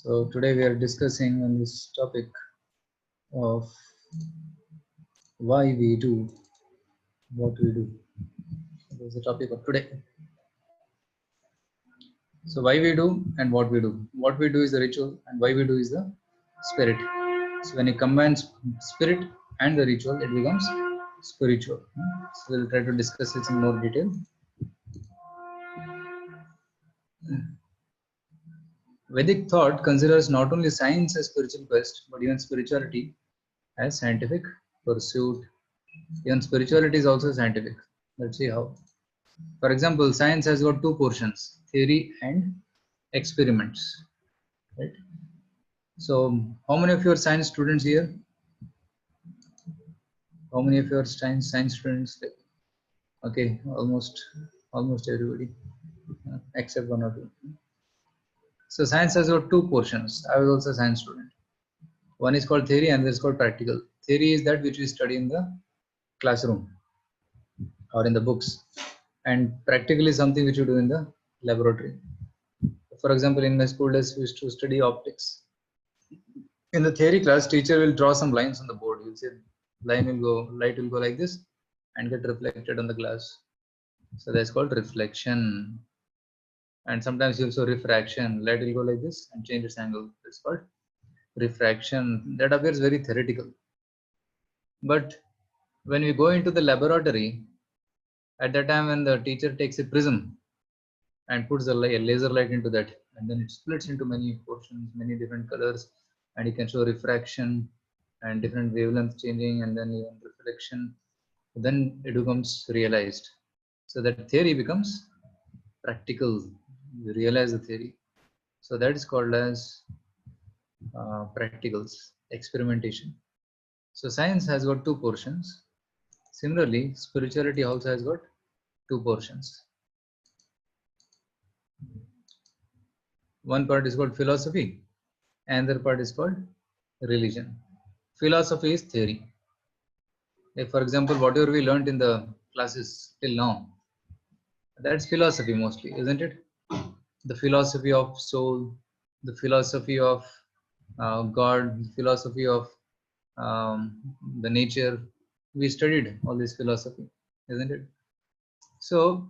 So today we are discussing on this topic of why we do what we do. This is the topic of today. So why we do and what we do. What we do is the ritual and why we do is the spirit. So when you combine spirit and the ritual, it becomes spiritual. So we'll try to discuss this in more detail. Vedic thought considers not only science as spiritual quest, but even spirituality as scientific pursuit. Even spirituality is also scientific. Let's see how. For example, science has got two portions, theory and experiments. Right? So, how many of your science students here? How many of your science students? Okay, almost everybody, except one or two. So, science has got two portions. I was also a science student. One is called theory and the other is called practical. Theory is that which we study in the classroom or in the books, and practically something which you do in the laboratory. For example, in my school days, we used to study optics. In the theory class, teacher will draw some lines on the board. He'll say, light will go like this and get reflected on the glass. So that's called reflection. And sometimes also refraction. Light will go like this and change its angle. That's called refraction. That appears very theoretical. But when we go into the laboratory, at that time when the teacher takes a prism and puts a laser light into that, and then it splits into many portions, many different colors, and you can show refraction and different wavelengths changing, and then even reflection. Then it becomes realized. So that theory becomes practical. You realize the theory. So that is called as practicals, experimentation. So science has got two portions. Similarly, spirituality also has got two portions. One part is called philosophy, and another part is called religion. Philosophy is theory. Like for example, whatever we learned in the classes till now, that's philosophy mostly, isn't it? The philosophy of soul, the philosophy of God, the philosophy of the nature. We studied all this philosophy, isn't it? So,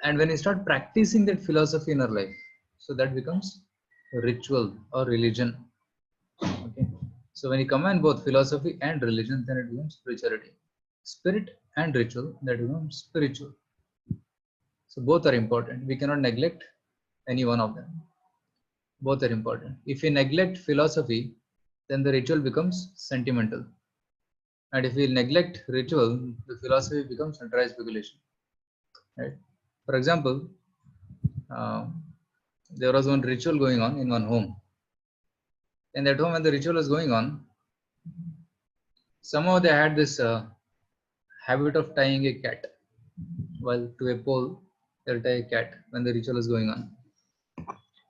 and when you start practicing that philosophy in our life, so that becomes ritual or religion. Okay. So when you combine both philosophy and religion, then it becomes spirituality. Spirit and ritual, that becomes spiritual. So both are important. We cannot neglect any one of them. Both are important. If we neglect philosophy, then the ritual becomes sentimental. And if we neglect ritual, the philosophy becomes dry speculation. Right? For example, there was one ritual going on in one home. In that home, when the ritual was going on, somehow they had this habit of tying a cat. While to a pole, they'll tie a cat when the ritual is going on.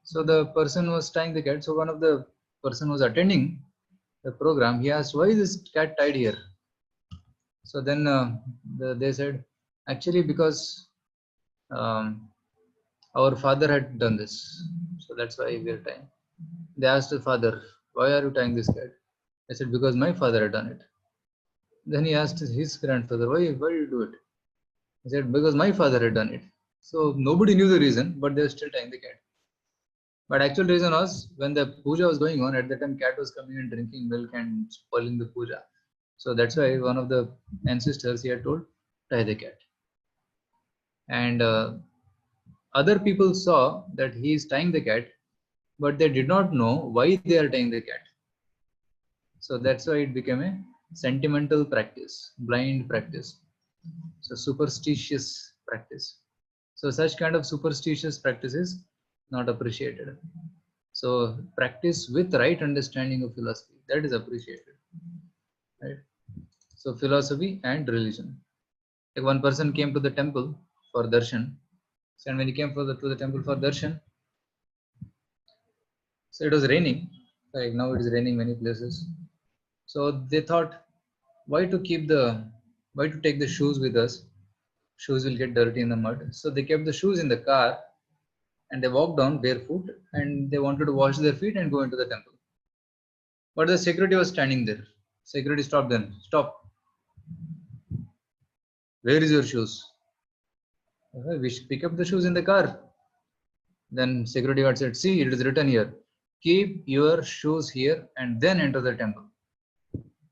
So the person was tying the cat. So one of the person who was attending the program, he asked, "Why is this cat tied here?" So then they said, "Actually, because our father had done this, so that's why we are tying." They asked the father, "Why are you tying this cat?" I said, "Because my father had done it." Then he asked his grandfather, "Why do you do it?" He said, "Because my father had done it." So nobody knew the reason, but they were still tying the cat. But actual reason was when the puja was going on, at that time cat was coming and drinking milk and spoiling the puja. So that's why one of the ancestors, he had told, tie the cat. And other people saw that he is tying the cat, but they did not know why they are tying the cat. So that's why it became a sentimental practice, blind practice. So superstitious practice. So such kind of superstitious practice is not appreciated. So practice with right understanding of philosophy, that is appreciated. Right? So philosophy and religion. Like one person came to the temple for darshan. So and when he came to the temple for darshan, so it was raining. Like now it is raining many places. So they thought, why to take the shoes with us? Shoes will get dirty in the mud. So they kept the shoes in the car, and they walked down barefoot and they wanted to wash their feet and go into the temple. But the security was standing there. Security stopped them. Stop. Where is your shoes? We should pick up the shoes in the car. Then security guard said, see, it is written here. Keep your shoes here and then enter the temple.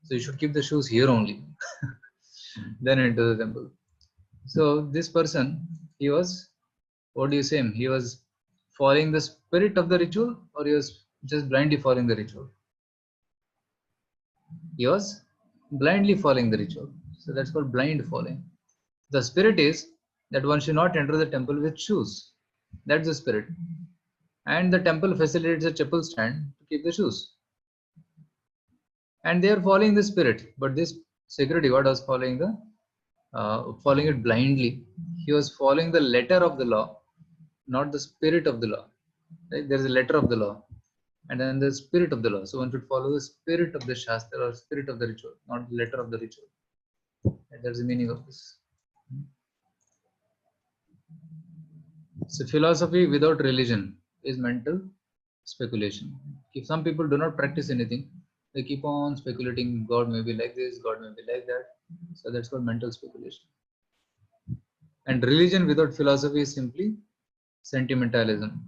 So you should keep the shoes here only. Then enter the temple. So this person, he was, what do you say? He was following the spirit of the ritual, or he was just blindly following the ritual? He was blindly following the ritual. So that's called blind following. The spirit is that one should not enter the temple with shoes. That's the spirit. And the temple facilitates a chapel stand to keep the shoes. And they are following the spirit. But this security guard was following it blindly. He was following the letter of the law, not the spirit of the law. Right? There is a letter of the law, and then the spirit of the law. So one should follow the spirit of the Shastra or spirit of the ritual, not the letter of the ritual. And that's the meaning of this. So philosophy without religion is mental speculation. If some people do not practice anything, they keep on speculating, God may be like this, God may be like that. So that's called mental speculation. And religion without philosophy is simply sentimentalism,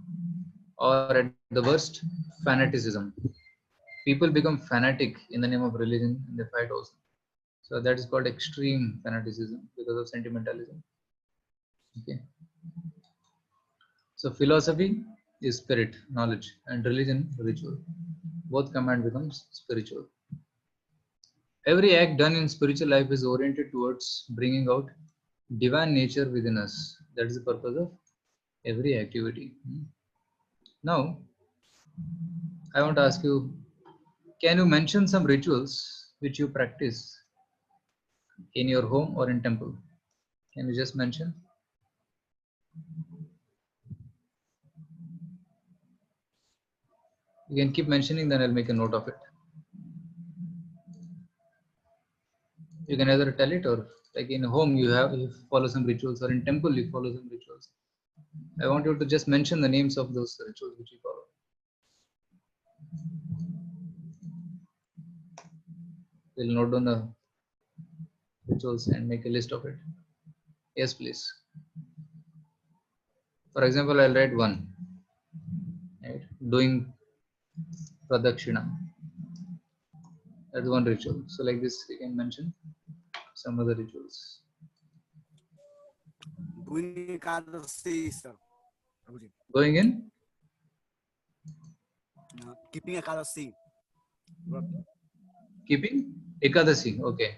or at the worst, fanaticism. People become fanatic in the name of religion and they fight also. So that is called extreme fanaticism because of sentimentalism. Okay. So philosophy is spirit, knowledge, and religion, ritual. Both combined becomes spiritual. Every act done in spiritual life is oriented towards bringing out divine nature within us. That is the purpose of every activity. Now, I want to ask you, can you mention some rituals which you practice in your home or in temple? Can you just mention? You can keep mentioning, then I'll make a note of it. You can either tell it, or like in home you follow some rituals, or in temple you follow some rituals. I want you to just mention the names of those rituals which you follow. We'll note down the rituals and make a list of it. Yes, please. For example, I'll write one. Right? Doing pradakshina. That's one ritual. So like this, you can mention some other rituals. Doing Ekadasi, sir. Going in? Keeping Ekadasi. Keeping Ekadasi. Okay.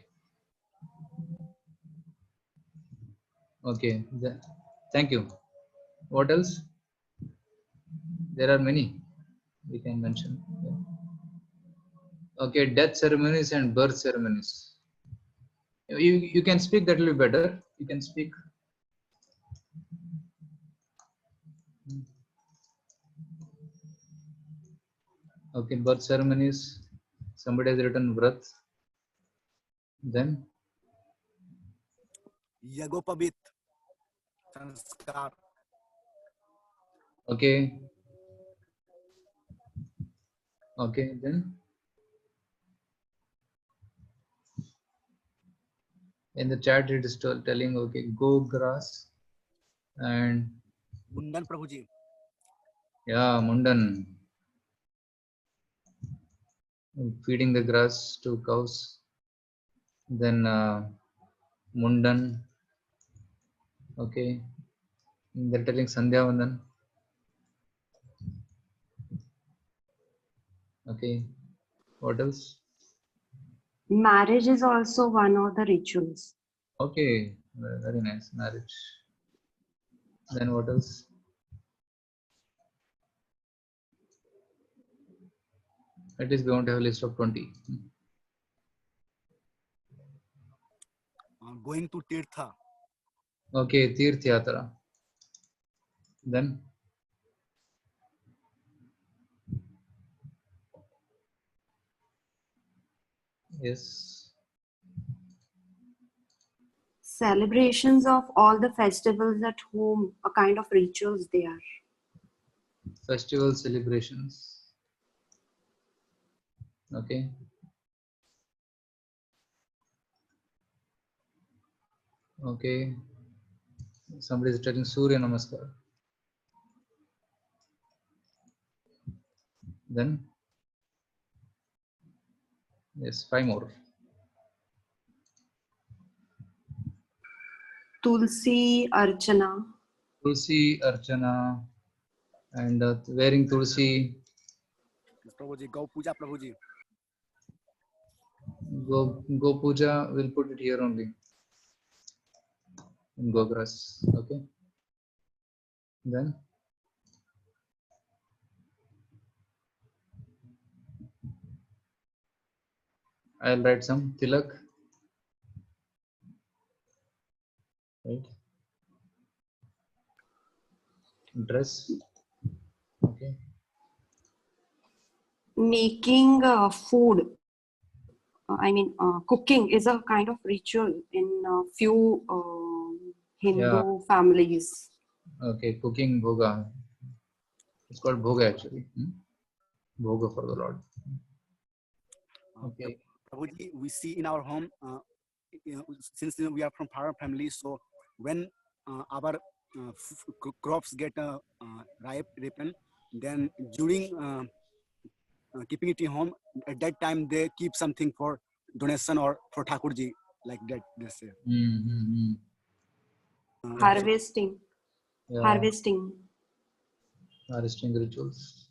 Okay. Thank you. What else? There are many we can mention. Okay, death ceremonies and birth ceremonies. You can speak, that will be better. You can speak. Okay, birth ceremonies. Somebody has written Vrat. Then Yagopabit. Sanskar. okay. Okay, then in the chat it is still telling, okay, go grass and Mundan Prabhuji. yeah, Mundan. Feeding the grass to cows. Then Mundan. Okay. They're telling Sandhya Vandan. Okay. What else? Marriage is also one of the rituals. Okay. Very nice. Marriage. Then what else? At least we want to have a list of 20. Going to Tirtha. Okay. Tirth Yatra. Then yes. Celebrations of all the festivals at home, a kind of rituals they are. festival celebrations. Okay. Okay. Somebody is telling Surya Namaskar. Then, yes, 5 more. Tulsi Archana. Tulsi Archana and wearing Tulsi. Prabhuji, Gau Puja, Prabhuji. Go Puja, we'll put it here only in Gogras. Okay. Then, I'll write some Tilak. Right. Dress. Okay. Making food. Cooking is a kind of ritual in few Hindu families. Okay. Cooking Bhoga. It's called Bhoga actually. Bhoga for the Lord. Okay. Prabhuji, we see in our home, since we are from farmer family, so when our crops get ripen, then during keeping it in home, at that time they keep something for donation or for Thakurji, like that they say. Harvesting. Yeah. Harvesting. Harvesting rituals.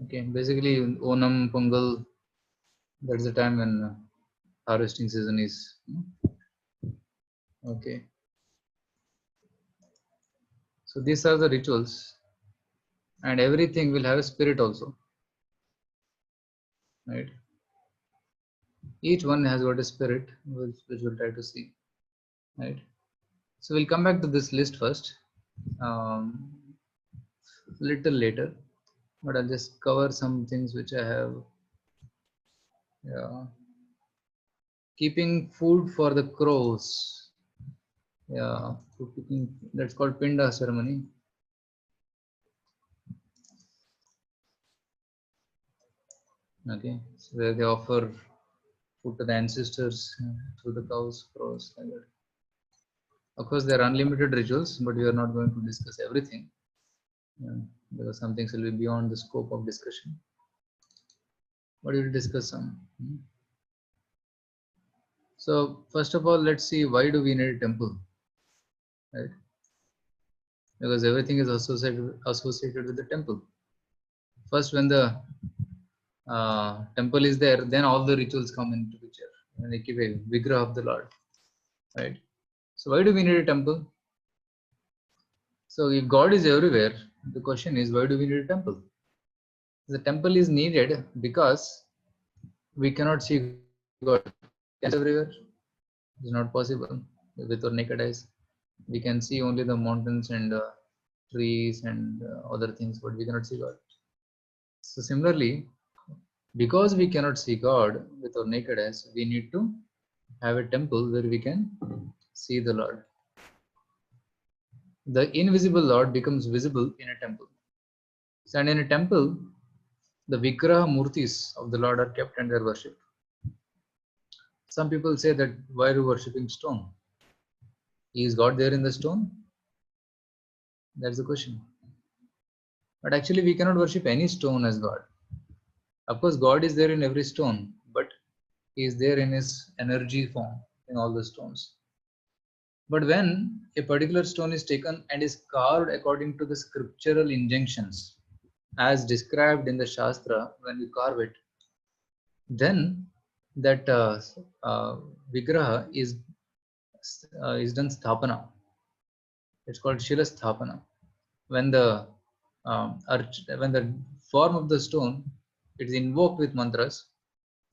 Okay. Basically, Onam, Pongal, that's the time when harvesting season is. Okay. So these are the rituals, and everything will have a spirit also. Right. Each one has got a spirit, which we'll try to see. Right. So we'll come back to this list first, little later, but I'll just cover some things which I have. Yeah. Keeping food for the crows. Yeah, that's called Pinda ceremony. Okay, so where they offer food to the ancestors through the cows, crows, like that. Of course, there are unlimited rituals, but we are not going to discuss everything because some things will be beyond the scope of discussion. But we will discuss some. So first of all, let's see, why do we need a temple, right? Because everything is associated with the temple. First, when the temple is there, then all the rituals come into picture. And they keep a vigraha of the Lord, right? So why do we need a temple? So if God is everywhere, the question is, why do we need a temple? The temple is needed because we cannot see God everywhere. It's not possible with our naked eyes. We can see only the mountains and trees and other things, but we cannot see God. So similarly, because we cannot see God with our naked eyes, we need to have a temple where we can see the Lord. The invisible Lord becomes visible in a temple. So, and in a temple, the Vigraha Murtis of the Lord are kept and they are worshipped. Some people say that, why are you worshipping stone? Is God there in the stone? That's the question. But actually, we cannot worship any stone as God. Of course, God is there in every stone, but He is there in His energy form in all the stones. But when a particular stone is taken and is carved according to the scriptural injunctions, as described in the Shastra, when we carve it, then that Vigraha is done sthapana. It's called Shila Sthapana. When the form of the stone, it is invoked with mantras,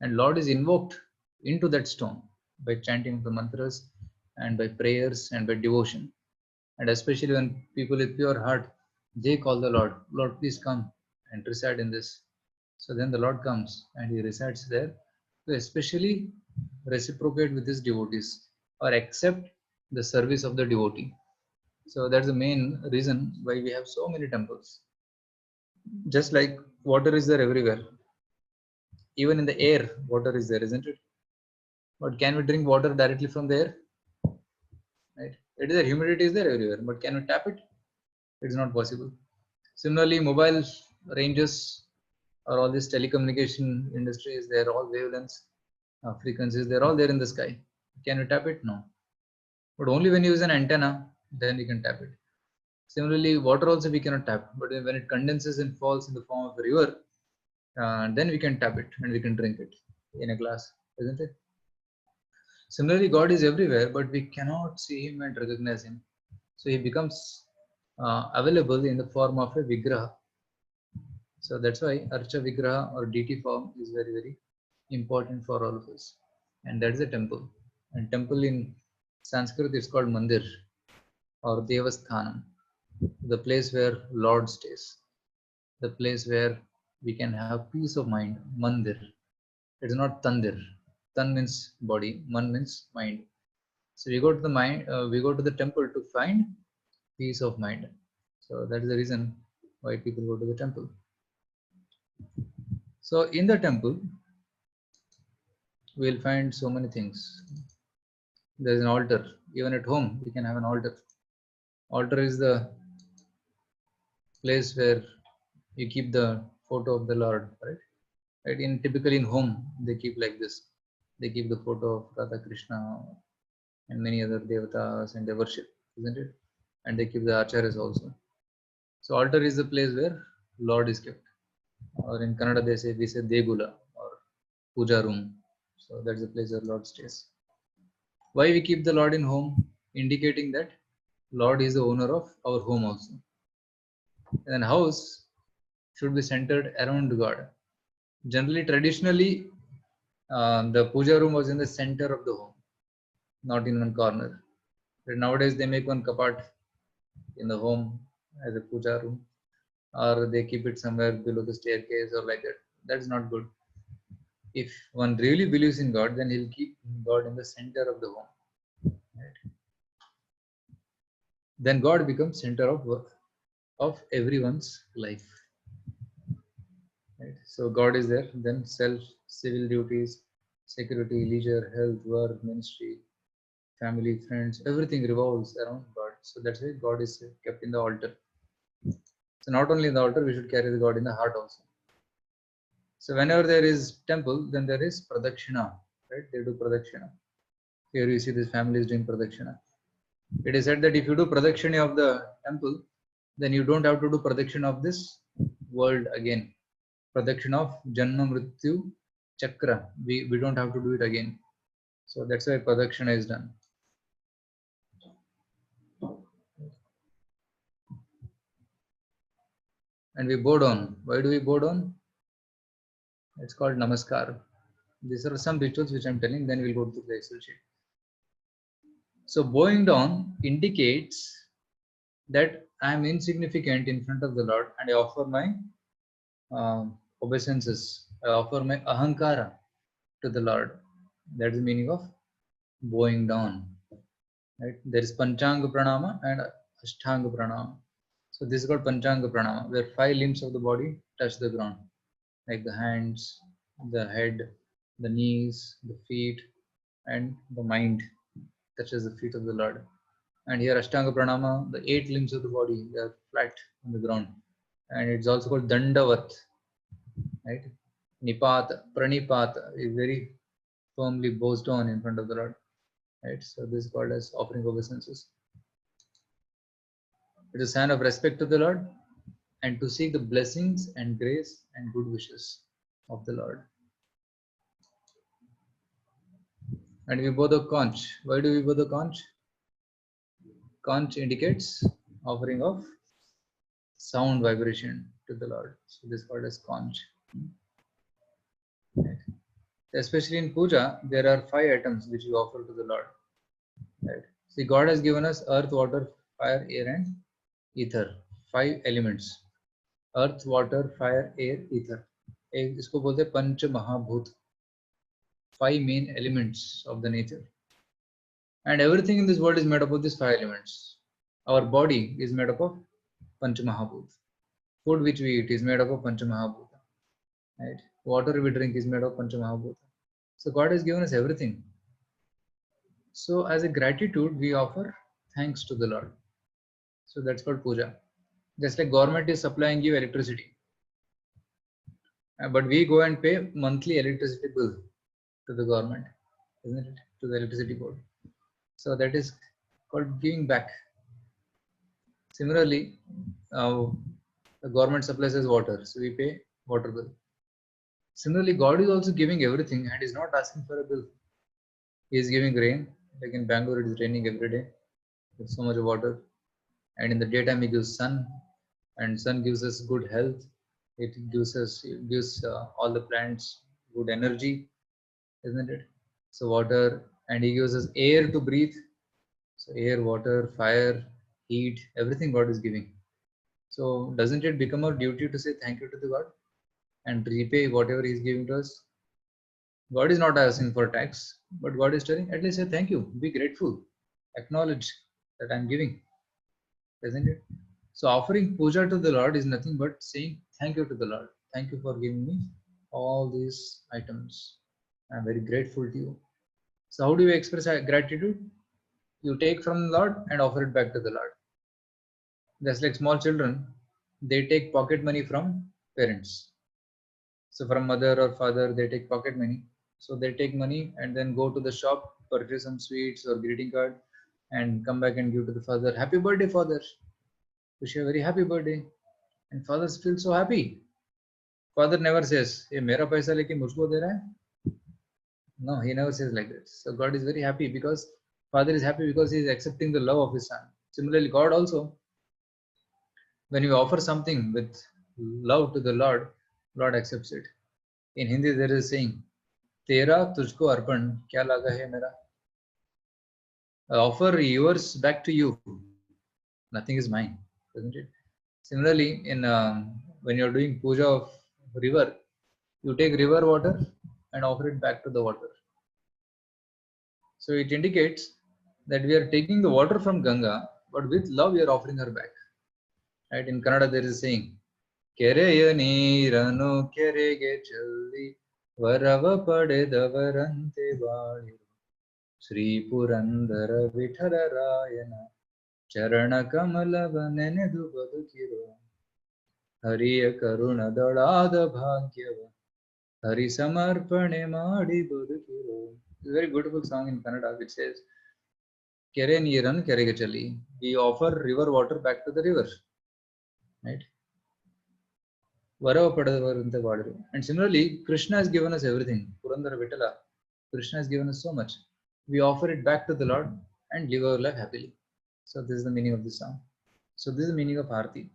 and Lord is invoked into that stone by chanting the mantras and by prayers and by devotion. And especially when people with pure heart, they call the Lord, Lord, please come and reside in this. So then the Lord comes and He resides there to especially reciprocate with His devotees or accept the service of the devotee. So that's the main reason why we have so many temples. Just like water is there everywhere. Even in the air, water is there, isn't it? But can we drink water directly from the air? Right? It is there, humidity is there everywhere, but can we tap it? It's not possible. Similarly, mobile ranges or all this telecommunication industries, they're all wavelengths, frequencies, they're all there in the sky. Can we tap it? No. But only when you use an antenna, then we can tap it. Similarly, water also we cannot tap, but when it condenses and falls in the form of a river, then we can tap it and we can drink it in a glass, isn't it? Similarly, God is everywhere, but we cannot see Him and recognize Him. So He becomes available in the form of a Vigraha. So that's why Archa Vigraha or deity form is very, very important for all of us. And that is a temple. And temple in Sanskrit is called Mandir or Devasthanam, the place where Lord stays, the place where we can have peace of mind. Mandir. It's not Tandir. Tan means body, Man means mind. So we go to the mind, we go to the temple to find peace of mind. So that is the reason why people go to the temple. So in the temple, we will find so many things. There is an altar. Even at home, we can have an altar. Altar is the place where you keep the photo of the Lord, right? Right. Typically in home, they keep like this. They keep the photo of Radha Krishna and many other devatas and they worship, isn't it? And they keep the acharyas also. So altar is the place where Lord is kept. Or in Kannada we say Degula or puja room. So that's the place where Lord stays. Why we keep the Lord in home? Indicating that Lord is the owner of our home also. And house should be centered around God. Generally, traditionally, the puja room was in the center of the home, not in one corner. But nowadays, they make one kapat in the home as a puja room, or they keep it somewhere below the staircase or like that. That's not good. If one really believes in God, then he'll keep God in the center of the home. Right? Then God becomes center of everyone's life. Right? So God is there. Then self, civil duties, security, leisure, health, work, ministry, family, friends, everything revolves around God. So that's why God is kept in the altar. So not only in the altar, we should carry the God in the heart also. So whenever there is temple, then there is pradakshina, right? They do pradakshina. Here you see this family is doing pradakshina. It is said that if you do pradakshina of the temple, then you don't have to do pradakshina of this world again. Pradakshina of Janma Mrityu Chakra. We don't have to do it again. So that's why pradakshina is done. And we bow down. Why do we bow down? It's called namaskar. These are some rituals which I'm telling, then we'll go to the Excel sheet. So bowing down indicates that I am insignificant in front of the Lord and I offer my obeisances. I offer my ahankara to the Lord. That's the meaning of bowing down. Right? There is Panchanga Pranama and Ashtanga Pranama. So this is called Panchanga Pranama, where 5 limbs of the body touch the ground, like the hands, the head, the knees, the feet, and the mind touches the feet of the Lord. And here Ashtanga Pranama, the 8 limbs of the body, they are flat on the ground. And it's also called Dandavat, right? Nipata, Pranipata is very firmly bows down in front of the Lord, right? So this is called as offering obeisances. It is a sign of respect to the Lord and to seek the blessings and grace and good wishes of the Lord. And we bow the conch. Why do we bow the conch? Conch indicates offering of sound vibration to the Lord. So this is called as conch. Right. Especially in puja, there are 5 items which we offer to the Lord. Right. See, God has given us earth, water, fire, air, and ether. 5 elements. Earth, water, fire, air, ether. इसको बोलते हैं पंच महाभूत. 5 main elements of the nature. And everything in this world is made up of these 5 elements. Our body is made up of Panch Mahabhut. Food which we eat is made up of Panchamahabhuta. Right? Water we drink is made of Panchamahabhuta. So God has given us everything. So as a gratitude, we offer thanks to the Lord. So that's called puja. Just like government is supplying you electricity, but we go and pay monthly electricity bill to the government, isn't it? To the electricity board. So that is called giving back. Similarly, the government supplies us water, so we pay water bill. Similarly, God is also giving everything and is not asking for a bill. He is giving rain. Like in Bengaluru, it is raining every day with so much water. And in the daytime, He gives sun, and sun gives us good health. It gives all the plants good energy, isn't it? So water, and He gives us air to breathe. So air, water, fire, heat, everything God is giving. So doesn't it become our duty to say thank you to the God and repay whatever He is giving to us? God is not asking for tax, but God is telling, at least say thank you, be grateful, acknowledge that I'm giving, isn't it? So offering puja to the Lord is nothing but saying thank you to the Lord. Thank you for giving me all these items. I'm very grateful to you. So how do you express gratitude? You take from the Lord and offer it back to the Lord. Just like small children, they take pocket money from parents. So from mother or father, they take pocket money. So they take money and then go to the shop, purchase some sweets or greeting card, and come back and give to the father. Happy birthday, father. Wish you a very happy birthday. And fathers feel so happy. Father never says, "Hey, mera paisa leke mujhko de raha hai?" No, he never says like that. So God is very happy because Father is happy because he is accepting the love of his son. Similarly, God also, when you offer something with love to the Lord, Lord accepts it. In Hindi, there is a saying, "Tera tujhko arpan, kya laga hai mera?" I offer yours back to you. Nothing is mine, isn't it? Similarly, in when you're doing puja of river, you take river water and offer it back to the water. So it indicates that we are taking the water from Ganga, but with love we are offering her back. Right? In Kannada there is a saying, Kereya neeranu kerege challi varava padedavarante vaaliru Sri Purandara Vithala Rayana Charana Kamalava Nenedu Badukiro Hariya Karuna Dalada Bhagyava Hari Samarpane Madi Badukiro. It's a very beautiful song in Kannada which says, Kere Neeran Kerege Challi. We offer river water back to the river. Right? Varava Padavarante Vadiru. And similarly, Krishna has given us everything. Purandara Vithala. Krishna has given us so much. We offer it back to the Lord and live our life happily. So this is the meaning of this song. So this is the meaning of Aarti.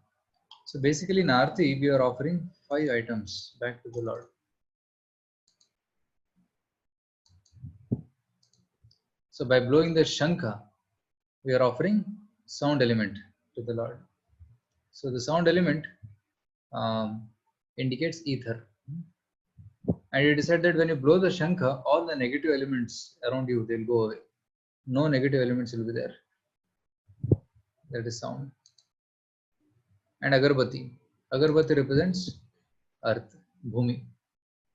So basically in Aarti, we are offering 5 items back to the Lord. So by blowing the Shankha, we are offering sound element to the Lord. So the sound element indicates ether. And it is said that when you blow the Shankha, all the negative elements around you, they'll go away. No negative elements will be there. That is sound. And Agarbati. Agarbati represents earth, Bhumi,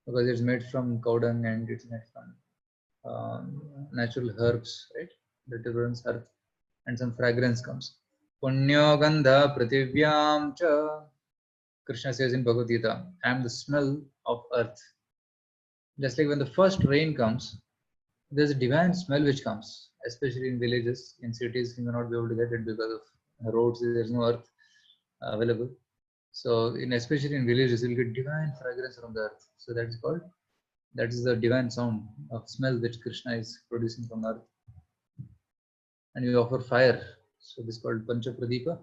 because it's made from cow dung and it's made from natural herbs, right? That represents earth, and some fragrance comes. Punyo gandha prativyam cha. Krishna says in Bhagavad Gita, I am the smell of earth. Just like when the first rain comes, there's a divine smell which comes, especially in villages. In cities, you may not be able to get it because of roads, there's no earth available. So, especially in villages, you'll get divine fragrance from the earth. So that is the divine sound of smell which Krishna is producing from earth. And we offer fire. So this is called Pancha Pradipa.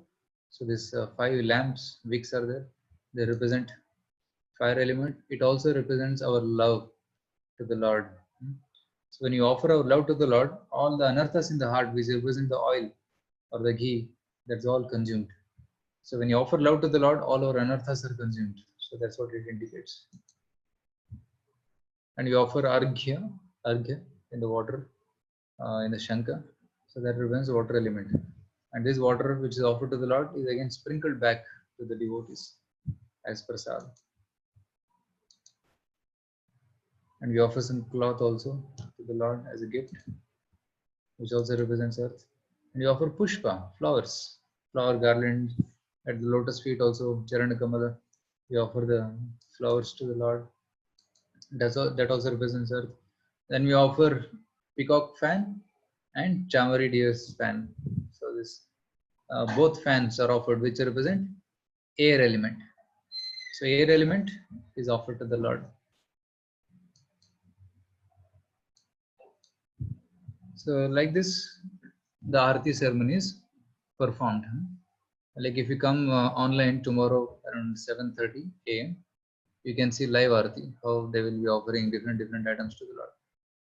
So this 5 lamps, wicks are there. They represent fire element. It also represents our love to the Lord. So when you offer our love to the Lord, all the anarthas in the heart, which represent the oil or the ghee, that's all consumed. So when you offer love to the Lord, all our anarthas are consumed. So that's what it indicates. And we offer arghya in the water, in the Shankha. So that represents water element. And this water which is offered to the Lord is again sprinkled back to the devotees. as prasad. And we offer some cloth also to the Lord as a gift, which also represents earth. And we offer pushpa, flowers, flower garland at the lotus feet also, Charana Kamala. We offer the flowers to the Lord. That also represents earth. Then we offer peacock fan and chamari deer's fan. So this both fans are offered, which represent air element. So air element is offered to the Lord. So like this, the Aarti ceremony is performed. Like if you come online tomorrow around 7:30 a.m., you can see live Aarti, how they will be offering different items to the Lord.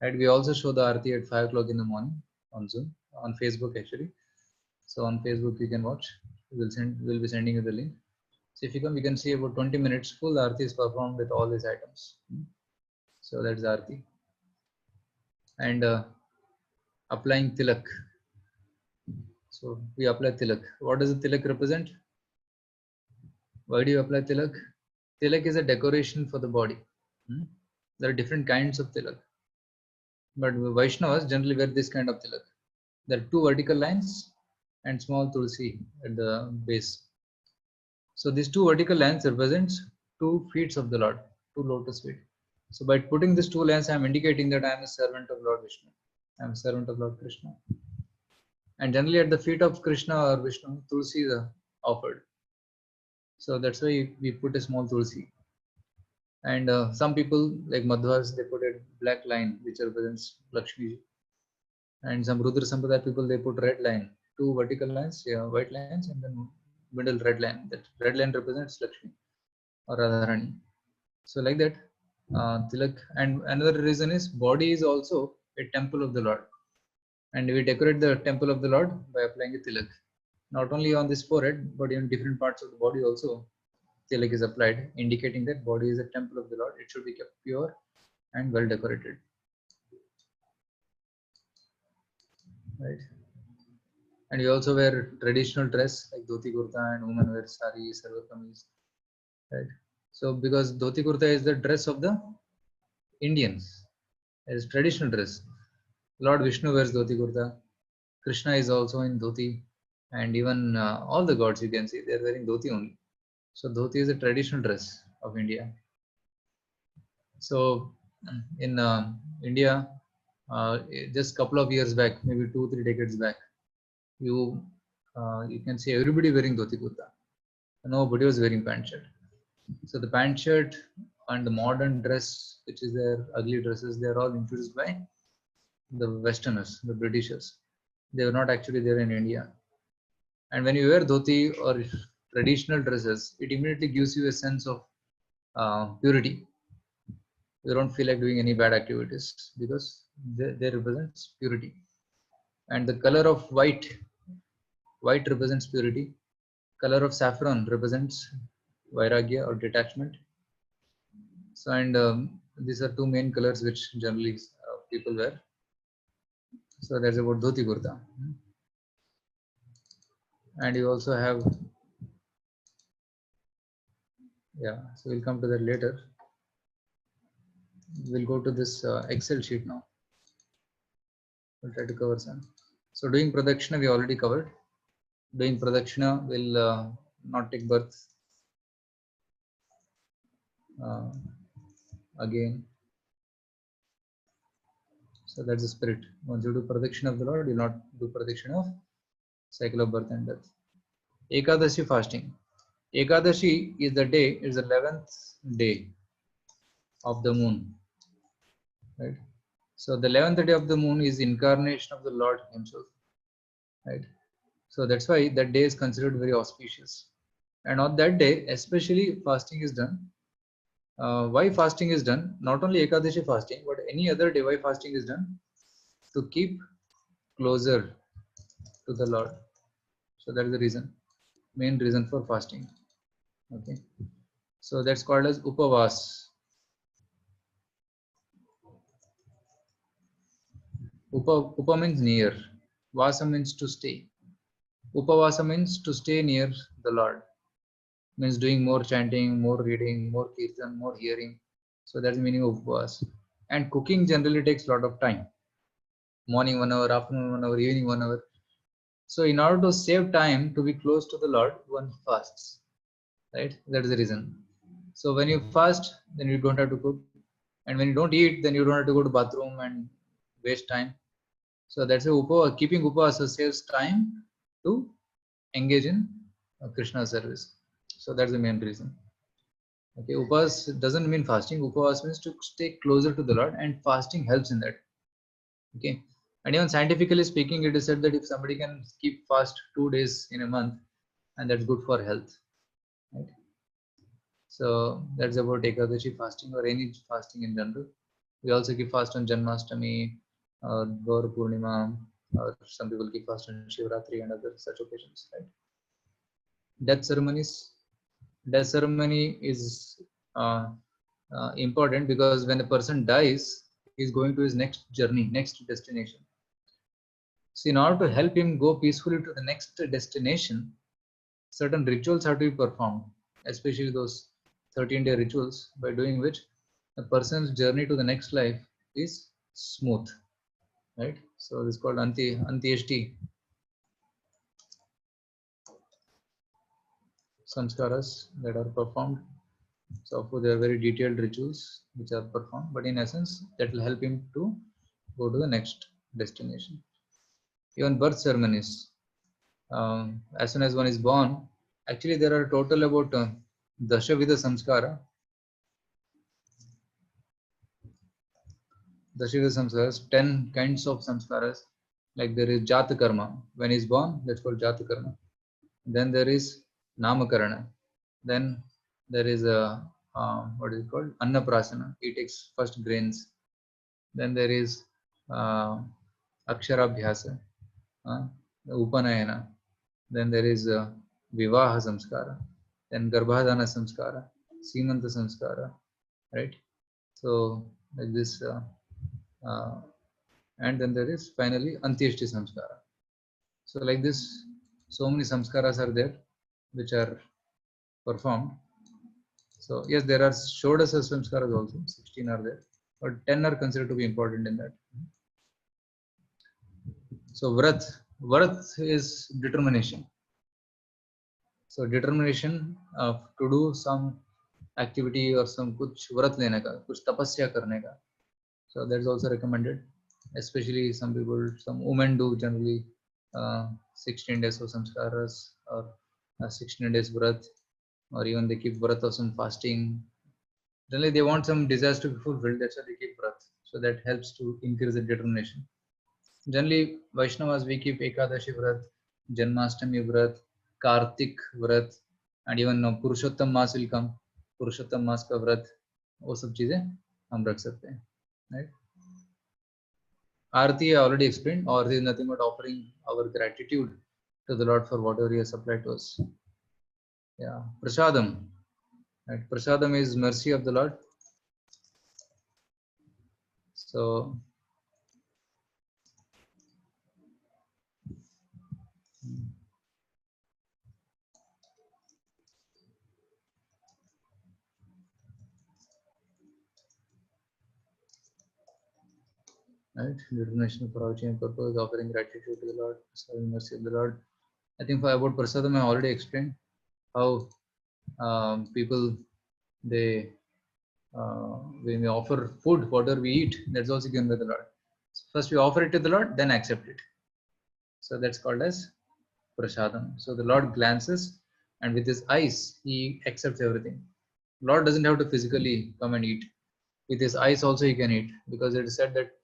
And we also show the Aarti at 5 o'clock in the morning on Zoom, on Facebook actually. So on Facebook you can watch. We'll be sending you the link. So if you come, you can see about 20 minutes full Aarti is performed with all these items. So that's Aarti. And applying tilak. So we apply tilak. What does the tilak represent? Why do you apply tilak? Tilak is a decoration for the body. There are different kinds of tilak. But Vaishnavas generally wear this kind of tilak. There are 2 vertical lines and small tulsi at the base. So these 2 vertical lines represents 2 feet of the Lord, 2 lotus feet. So by putting these 2 lines, I am indicating that I am a servant of Lord Vishnu. I am a servant of Lord Krishna. And generally at the feet of Krishna or Vishnu, tulsi is offered. So that's why we put a small tulsi. And some people like Madhvas, they put a black line which represents Lakshmi. And some Rudra Sampradaya people, they put red line, 2 vertical lines, white lines, and then middle red line. That red line represents Lakshmi or Radharani. So like that, tilak. And another reason is body is also a temple of the Lord. And we decorate the temple of the Lord by applying a tilak. Not only on this forehead, but in different parts of the body also, tilak is applied, indicating that body is a temple of the Lord. It should be kept pure and well decorated. Right. And we also wear traditional dress like dhoti kurta, and women wear sari, salwar kameez. Right. So because dhoti kurta is the dress of the Indians, it is traditional dress. Lord Vishnu wears dhoti kurta. Krishna is also in dhoti, and even all the gods you can see they are wearing dhoti only. So dhoti is a traditional dress of India. So in India, just couple of years back, maybe 2-3 decades back, you can see everybody wearing dhoti kurta. Nobody was wearing pant shirt. So the pant shirt and the modern dress, which is their ugly dresses, they are all introduced by the Westerners, the Britishers. They were not actually there in India. And when you wear dhoti or traditional dresses, it immediately gives you a sense of purity. You don't feel like doing any bad activities because they represent purity. And the color of white represents purity. Color of saffron represents vairagya or detachment. So, and these are 2 main colors which generally people wear. So that's about dhoti kurta. And you also have, so we'll come to that later. We'll go to this Excel sheet now. We'll try to cover some. So doing pradakshina we already covered. Doing pradakshina will not take birth again. So that's the spirit. Once you do pradakshina of the Lord, you will not do pradakshina of cycle of birth and death. Ekadashi fasting. Ekadashi is the 11th day of the moon. Right. So the 11th day of the moon is incarnation of the Lord himself. Right. So that's why that day is considered very auspicious. And on that day, especially fasting is done. Why fasting is done? Not only Ekadashi fasting, but any other day why fasting is done? To keep closer to the Lord. So that is the reason, main reason for fasting. Okay. So that's called as upavas. Upa means near. Vasa means to stay. Upavasa means to stay near the Lord. means doing more chanting, more reading, more kirtan, more hearing. So that's the meaning of upvas. And cooking generally takes a lot of time. Morning 1 hour, afternoon 1 hour, evening 1 hour. So in order to save time to be close to the Lord, one fasts, right? That is the reason. So when you fast, then you don't have to cook, and when you don't eat, then you don't have to go to bathroom and waste time. So that's a keeping upavasa saves time to engage in Krishna service. So that's the main reason. Okay, upas doesn't mean fasting. Upavas means to stay closer to the Lord, and fasting helps in that. Okay, and even scientifically speaking, it is said that if somebody can keep fast 2 days in a month, and that's good for health. Right? So that's about Ekadashi fasting or any fasting in general. We also keep fast on Janmashtami, Gaur Purnima, or some people keep fast on Shivratri and other such occasions. Right? Death ceremonies. Death ceremony is important because when a person dies, he is going to his next journey, next destination. So in order to help him go peacefully to the next destination, certain rituals have to be performed, especially those 13-day rituals, by doing which a person's journey to the next life is smooth. Right? So this is called Antyeshti samskaras that are performed. So there are very detailed rituals which are performed, but in essence, that will help him to go to the next destination. Even birth ceremonies. As soon as one is born, actually there are a total about Dashavida Samskara. Dashavida Samskaras, 10 kinds of samskaras. Like there is Jata Karma. When he is born, that's called Jata Karma. Then there is Namakarana. Then there is a what is it called? Annaprasana. He takes first grains. Then there is Aksharabhyasa, Upanayana. Then there is Vivaha Samskara. Then Garbhadana Samskara, Simanta Samskara, right? So like this, and then there is finally Antyeshti Samskara. So like this, so many samskaras are there which are performed. So yes, there are Shodasa Samskaras also, 16 are there, but 10 are considered to be important in that. So Vrat is determination. So determination to do some activity or some kuch vrat lene ka, kuch tapasya karne ka. So that is also recommended. Especially some people, some women do generally 16 days of samskaras or 16 days vrat, or even they keep vrat of some fasting. Generally they want some desires to be fulfilled, that's why they keep vrat. So that helps to increase the determination. Generally, Vaishnavas, we keep Ekadashi Vrat, Janmashtami Vrat, Kartik Vrat, and even Purushottam Mas will come. Purushottam Mas ka Vrat, वो सब चीजें हम रख सकते हैं, right? Aarti I already explained. Aarti is nothing but offering our gratitude to the Lord for whatever He has supplied to us. Yeah, Prasadam. Right? Prasadam is mercy of the Lord. So right, determination for achieving purpose, offering gratitude to the Lord, serving mercy of the Lord. I think for about Prasadam I already explained how people they when we offer food, whatever we eat, that's also given by the Lord. First we offer it to the Lord, then accept it. So that's called as prasadam. So the Lord glances, and with his eyes he accepts everything. Lord doesn't have to physically come and eat. With his eyes also he can eat, because it is said that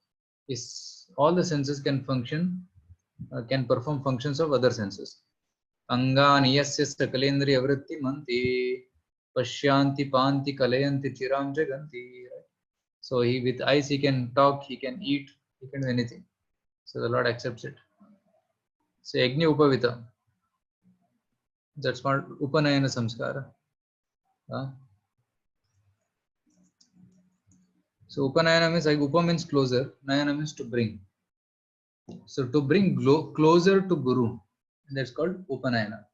all the senses can function, can perform functions of other senses. Angani yasya sakalendriya vritti manti pashyanti panti kalayanti chiram jaganti. So he, with eyes he can talk, he can eat, he can do anything. So the Lord accepts it. So Agni Upavita, that's called Upanayana Samskara. So Upanayana means, like Upa means closer, Nayana means to bring. So to bring closer to Guru, that's called Upanayana.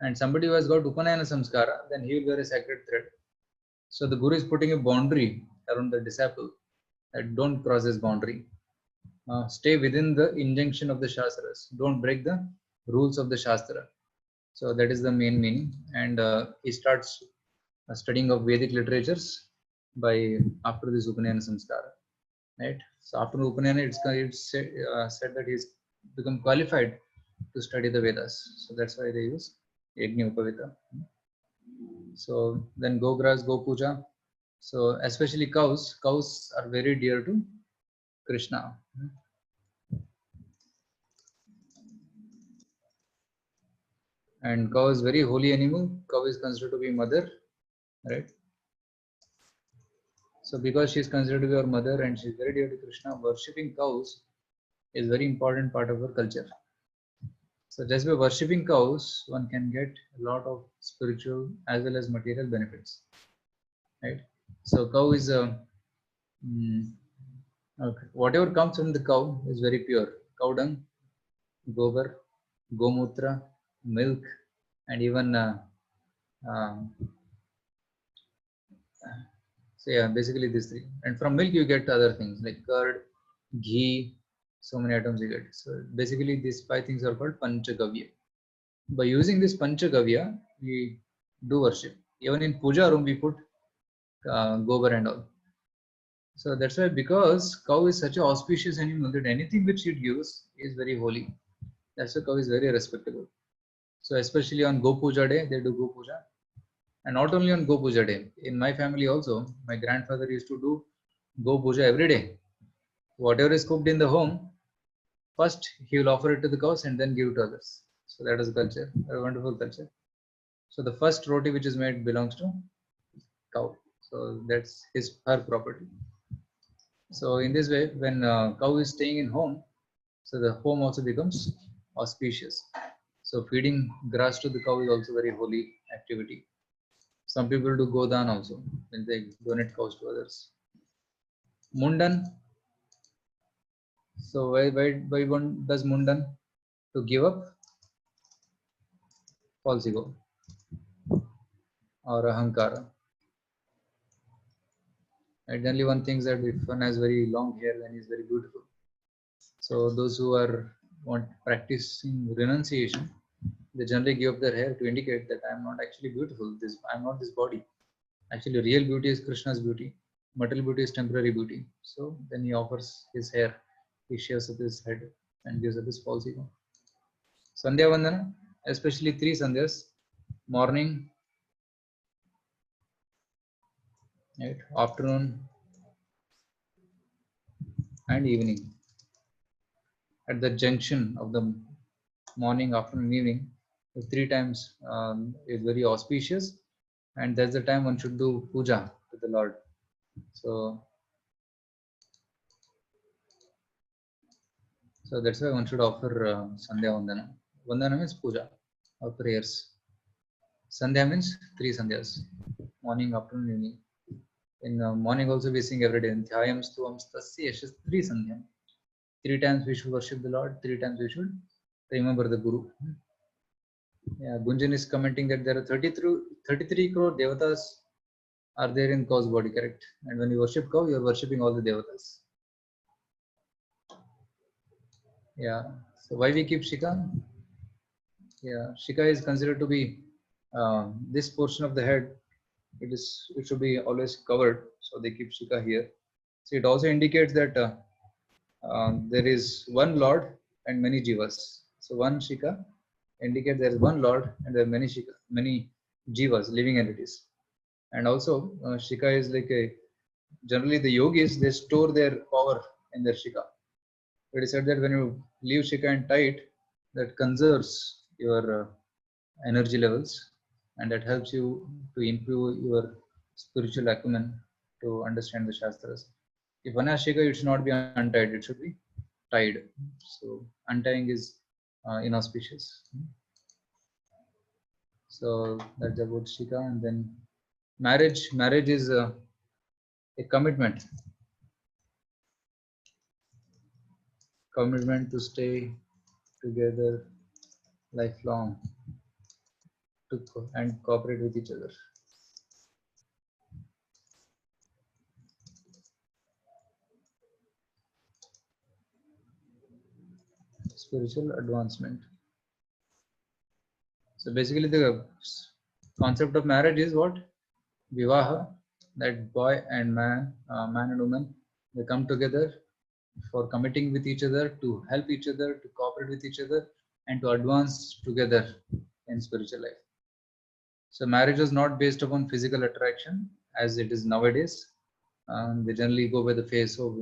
And somebody who has got Upanayana Samskara, then he will wear a sacred thread. So the Guru is putting a boundary around the disciple that don't cross this boundary. Stay within the injunction of the Shastras. Don't break the rules of the Shastra. So that is the main meaning. And he starts studying of Vedic literatures by after this Upanayana Samskara. Right? So after Upanayana, it's said that he's become qualified to study the Vedas. So that's why they use Yajna Upavita. So then Gogras, Go Puja. So especially cows are very dear to Krishna. And cow is very holy animal. Cow is considered to be mother, right? So because she is considered to be our mother and she is very dear to Krishna, worshipping cows is very important part of our culture. So just by worshipping cows, one can get a lot of spiritual as well as material benefits, right? So cow is a okay. Whatever comes from the cow is very pure. Cow dung, gobar, gomutra, milk, and even um, so yeah, basically these three. And from milk you get other things like curd, ghee, so many items you get. So basically these five things are called panchagavya. By using this panchagavya, we do worship. Even in puja room we put gobar and all. So that's why, because cow is such an auspicious animal that anything which it gives is very holy. That's why cow is very respectable. So especially on Go Puja day, they do Go Puja. And not only on Go Puja day, in my family also, my grandfather used to do Go Puja every day. Whatever is cooked in the home, first he will offer it to the cows and then give it to others. So that is culture, a wonderful culture. So the first roti which is made belongs to cow. So that's her property. So in this way, when cow is staying in home, so the home also becomes auspicious. So feeding grass to the cow is also very holy activity. Some people do Godan also when they donate cows to others. Mundan. So why one does Mundan? To give up false ego or ahankara. And generally one thinks that if one has very long hair, then he's very beautiful. So those who are practicing renunciation, they generally give up their hair to indicate that I am not actually beautiful. I am not this body. Actually, real beauty is Krishna's beauty. Material beauty is temporary beauty. So then he offers his hair, he shaves up his head and gives up his false ego. Sandhya Vandana, especially three Sandhyas, morning, right, afternoon, and evening. At the junction of the morning, afternoon, evening, the three times is very auspicious, and that's the time one should do puja to the Lord. So that's why one should offer Sandhya Vandana. Vandana means puja or prayers. Sandhya means three Sandhyas, morning, afternoon, evening. In morning also we sing every day. Dhyayam stuvam stasya yashas three Sandhyam. Three times we should worship the Lord. Three times we should remember the Guru. Yeah, Gunjan is commenting that there are 33 crore devatas are there in cow's body, correct? And when you worship cow, you are worshipping all the devatas. Yeah. So why we keep Shika? Yeah, Shika is considered to be this portion of the head. It should be always covered. So they keep Shika here. So it also indicates that there is one Lord and many jivas. So one Shika indicates there is one Lord and there are many jivas, living entities. And also Shika is like generally the yogis, they store their power in their Shika. It is said that when you leave Shika and tie it, that conserves your energy levels, and that helps you to improve your spiritual acumen to understand the Shastras. If one has Shika, it should not be untied, it should be tied. So untying is inauspicious. So that's about Shika. And then marriage is a commitment to stay together lifelong. and cooperate with each other. Spiritual advancement. So basically the concept of marriage is what? Vivaha, that boy and man and woman, they come together for committing with each other, to help each other, to cooperate with each other, and to advance together in spiritual life. So marriage is not based upon physical attraction as it is nowadays. They generally go by the face. Oh,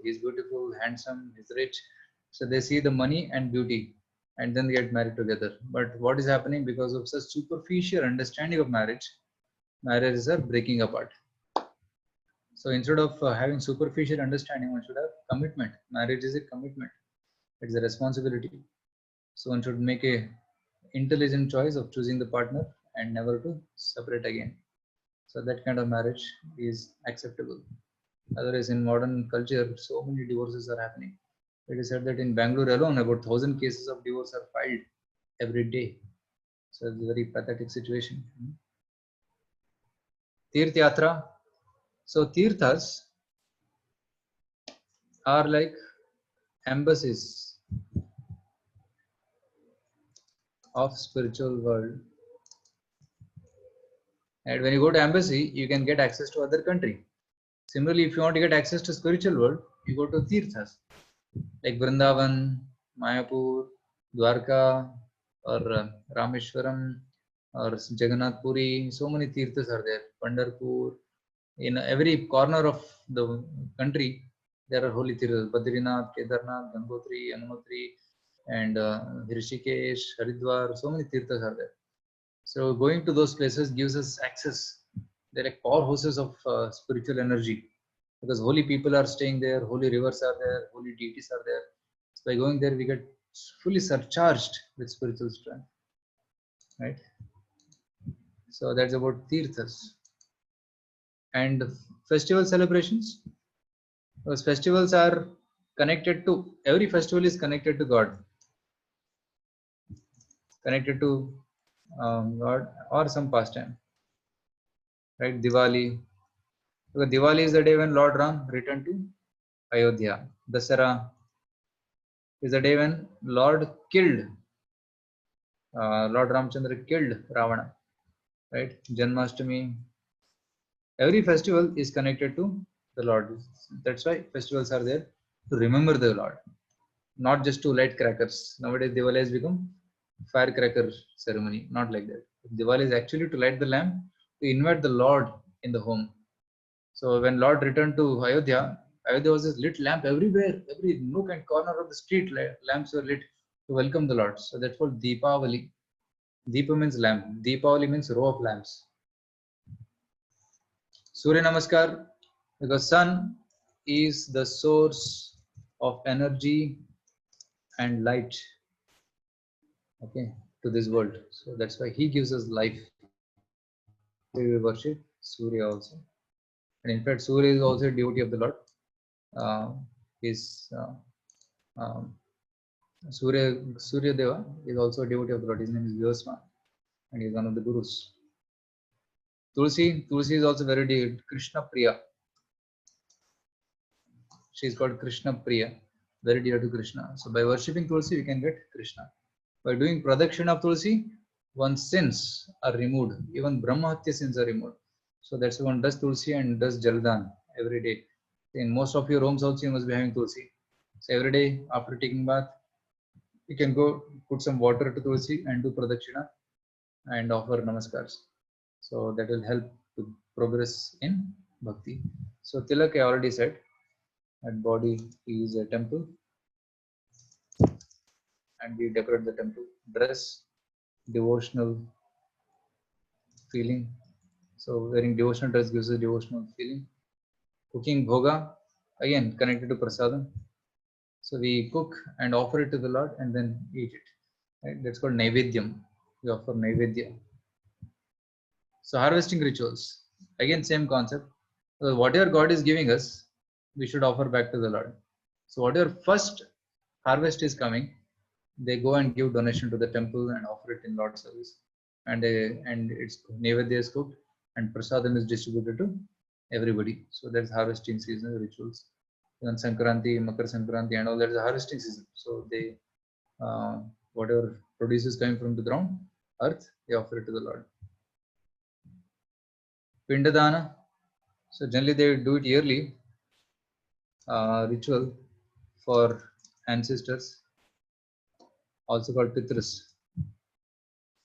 he's beautiful, handsome, he's rich. So they see the money and beauty and then they get married together. But what is happening because of such superficial understanding of marriage, marriages are breaking apart. So instead of having superficial understanding, one should have commitment. Marriage is a commitment. It's a responsibility. So one should make a intelligent choice of choosing the partner and never to separate again. So that kind of marriage is acceptable. Otherwise, in modern culture, so many divorces are happening. It is said that in Bengaluru alone, about 1,000 cases of divorce are filed every day. So it's a very pathetic situation. Tirth Yatra. So Tirthas are like embassies of spiritual world. And when you go to embassy, you can get access to other country. Similarly, if you want to get access to spiritual world, you go to Tirthas like Vrindavan, Mayapur, Dwarka, or Rameshwaram, or Jagannath Puri. So many Tirthas are there. Pandharpur. In every corner of the country, there are holy Tirthas. Badrinath, Kedarnath, Gangotri, Yamunotri, and Rishikesh, Haridwar. So many Tirthas are there. So going to those places gives us access. They're like powerhouses of spiritual energy because holy people are staying there, holy rivers are there, holy deities are there. So by going there, we get fully surcharged with spiritual strength, right? So that's about Tirthas. And festival celebrations. Those festivals are connected to, every festival is connected to God, connected to God or some pastime, right? Diwali. Because Diwali is the day when Lord Ram returned to Ayodhya. Dasara is the day when Lord Ramchandra killed Ravana, right? Janmashtami. Every festival is connected to the Lord. That's why festivals are there to remember the Lord, not just to light crackers. Nowadays, Diwali has become firecracker ceremony, not like that. Diwali is actually to light the lamp, to invite the Lord in the home. So when Lord returned to Ayodhya, Ayodhya was this lit lamp everywhere, every nook and corner of the street, lamps were lit to welcome the Lord. So that's called Deepavali. Deepa means lamp. Deepavali means row of lamps. Surya Namaskar, because sun is the source of energy and light, okay, to this world. So that's why he gives us life. We worship Surya also. And in fact, Surya is also a devotee of the Lord. Surya Deva is also a devotee of the Lord. His name is Vyosma, and he is one of the gurus. Tulsi is also very dear. Krishna Priya. She is called Krishna Priya, very dear to Krishna. So by worshipping Tulsi, we can get Krishna. By doing production of Tulsi, one's sins are removed. Even Brahmahatya sins are removed. So that's why one does Tulsi and does Jaldan every day. In most of your homes also, you must be having Tulsi. So every day after taking bath, you can go put some water to Tulsi and do Pradakshina and offer Namaskars. So that will help to progress in Bhakti. So Tilak, I already said, that body is a temple and we decorate the temple. Dress, devotional feeling. So wearing devotional dress gives a devotional feeling. Cooking bhoga, again connected to prasadam. So we cook and offer it to the Lord and then eat it. Right? That's called Naivedyam. We offer Naivedya. So harvesting rituals, again same concept. So whatever God is giving us, we should offer back to the Lord. So whatever first harvest is coming, they go and give donation to the temple and offer it in Lord's service. and its Nevedya is cooked, and prasadam is distributed to everybody. So that's harvesting season rituals. Even Sankranti, Makar Sankranti, and all that is a harvesting season. So they whatever produce is coming from the ground, earth, they offer it to the Lord. Pindadana. So generally they do it yearly. Ritual for ancestors, also called Pitras.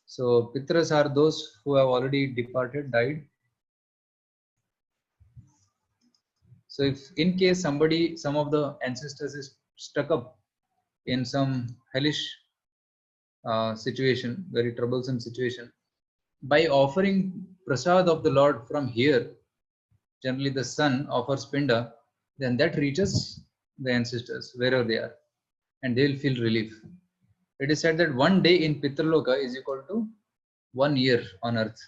So Pitras are those who have already departed, died. So if in case some of the ancestors is stuck up in some hellish situation, very troublesome situation, by offering prasad of the Lord from here, generally the son offers pinda, then that reaches the ancestors wherever they are, and they will feel relief. It is said that one day in Pitraloka is equal to 1 year on earth.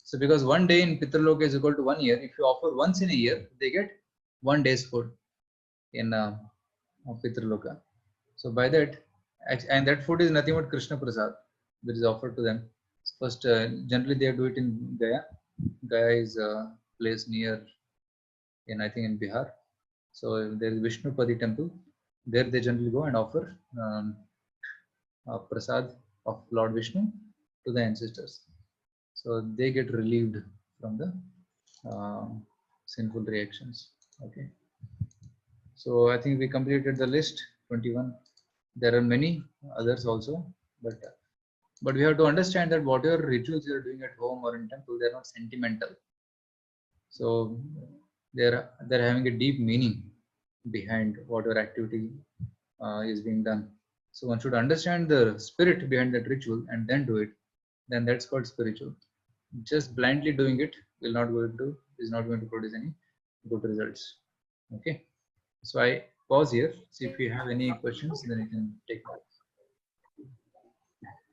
So because one day in Pitraloka is equal to 1 year, if you offer once in a year, they get 1 day's food in Pitraloka. So by that, and that food is nothing but Krishna Prasad that is offered to them. First, generally they do it in Gaya. Gaya is a place near, I think in Bihar. So there is Vishnupadi temple. There they generally go and offer prasad of Lord Vishnu to the ancestors. So they get relieved from the sinful reactions. Okay. So I think we completed the list 21. There are many others also, but we have to understand that whatever rituals you are doing at home or in temple, they are not sentimental. So they're having a deep meaning behind whatever activity is being done. So one should understand the spirit behind that ritual and then do it. Then that's called spiritual. Just blindly doing it is not going to produce any good results. Okay. So I pause here. See if you have any questions, then you can take that.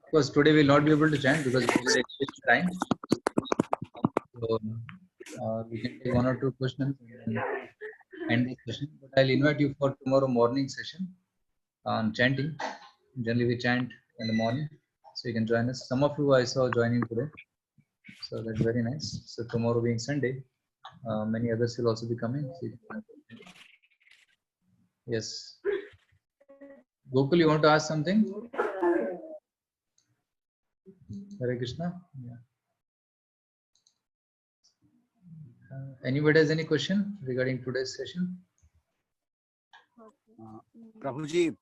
Of course, today we'll not be able to chant because we will extend time. So we can take 1 or 2 questions and then end the session. But I'll invite you for tomorrow morning session on chanting. Generally we chant in the morning, so you can join us. Some of you I saw joining today, so that's very nice. So tomorrow being Sunday, many others will also be coming. So yes, Gokul, you want to ask something? Hare Krishna. Yeah. Anybody has any question regarding today's session? Prabhuji,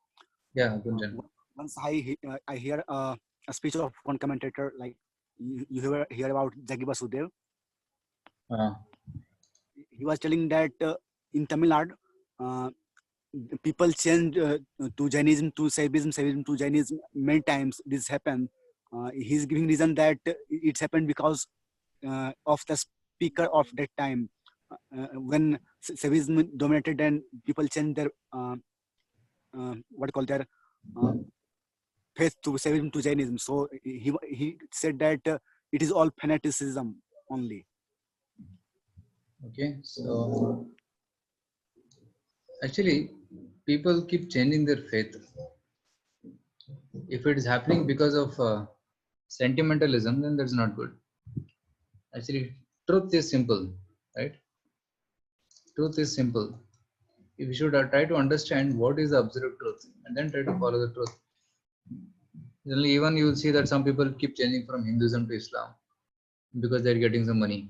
Yeah, Gunjan. once I hear a speech of one commentator, like you hear about Jaggi Vasudev. He was telling that in Tamil Nadu, people change to Jainism to Saivism, Saivism to Jainism many times. This happened. He's giving reason that it's happened because of the speaker of that time. When Saivism dominated, and people changed their faith to Saivism to Jainism. So he said that it is all fanaticism only. Okay, so actually people keep changing their faith. If it is happening because of sentimentalism, then that's not good. Actually, truth is simple, right? Truth is simple. We should try to understand what is the absolute truth and then try to follow the truth. Generally, even you will see that some people keep changing from Hinduism to Islam because they're getting some money,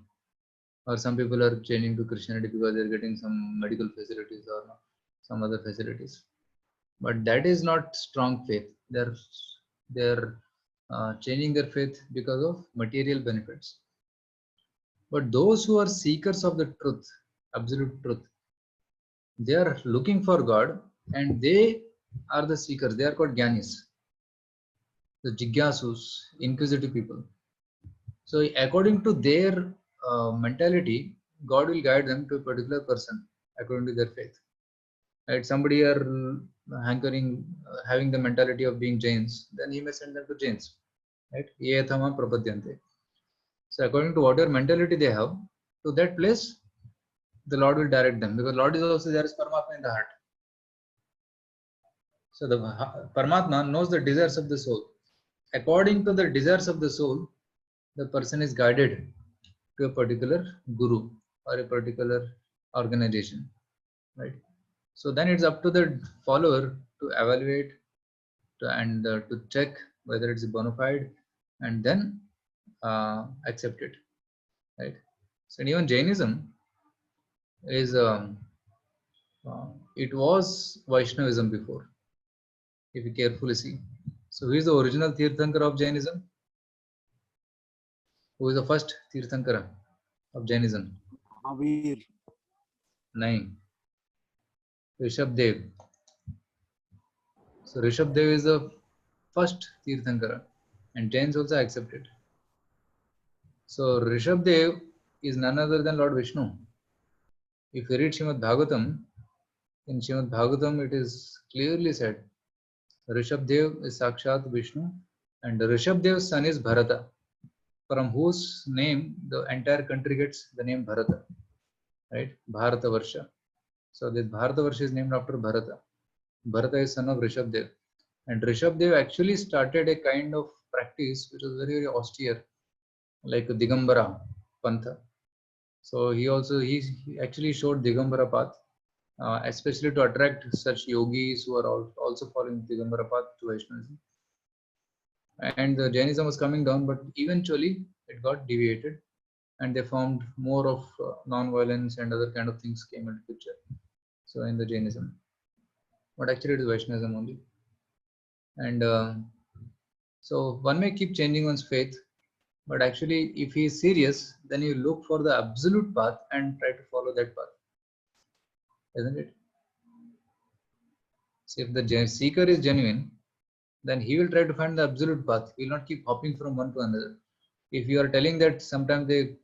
or some people are changing to Christianity because they're getting some medical facilities or some other facilities. But that is not strong faith. They're changing their faith because of material benefits. But those who are seekers of the truth, absolute truth, they are looking for God, and they are the seekers. They are called Gyanis, the Jigyasus, inquisitive people. So according to their mentality, God will guide them to a particular person according to their faith. Right? Somebody are hankering, having the mentality of being Jains, then he may send them to Jains. Right? Yeathama prapadyante. So according to whatever mentality they have, to that place, the Lord will direct them, because Lord is also there as Paramatma in the heart. So the Paramatma knows the desires of the soul. according to the desires of the soul, the person is guided to a particular guru or a particular organization, right? So then it's up to the follower to evaluate and to check whether it's bona fide and then accept it, right? So even Jainism is it was Vaishnavism before, if you carefully see. So who is the original Tirthankara of Jainism? Who is the first Tirthankara of Jainism? Mahavir. Nine. Rishabh Dev. So Rishabh Dev is the first Tirthankara, and Jains also accepted. So Rishabh Dev is none other than Lord Vishnu. If you read Srimad Bhagavatam, in Srimad Bhagavatam it is clearly said, Rishabh Dev is Sakshat Vishnu, and Rishabh Dev's son is Bharata, from whose name the entire country gets the name Bharata, right? Bharata Varsha. So this Bharata Varsha is named after Bharata. Bharata is son of Rishabh Dev. And Rishabh Dev actually started a kind of practice which was very, very austere, like Digambara Pantha. So he actually showed Digambara path, especially to attract such yogis who are also following Digambara path to Vaishnavism. And the Jainism was coming down, but eventually it got deviated, and they formed more of non-violence and other kind of things came into picture. So in the Jainism, but actually it is Vaishnavism only. And so one may keep changing one's faith, but actually if he is serious, then you look for the absolute path and try to follow that path, isn't it? So if the seeker is genuine, then he will try to find the absolute path. He will not keep hopping from one to another. If you are telling that sometimes they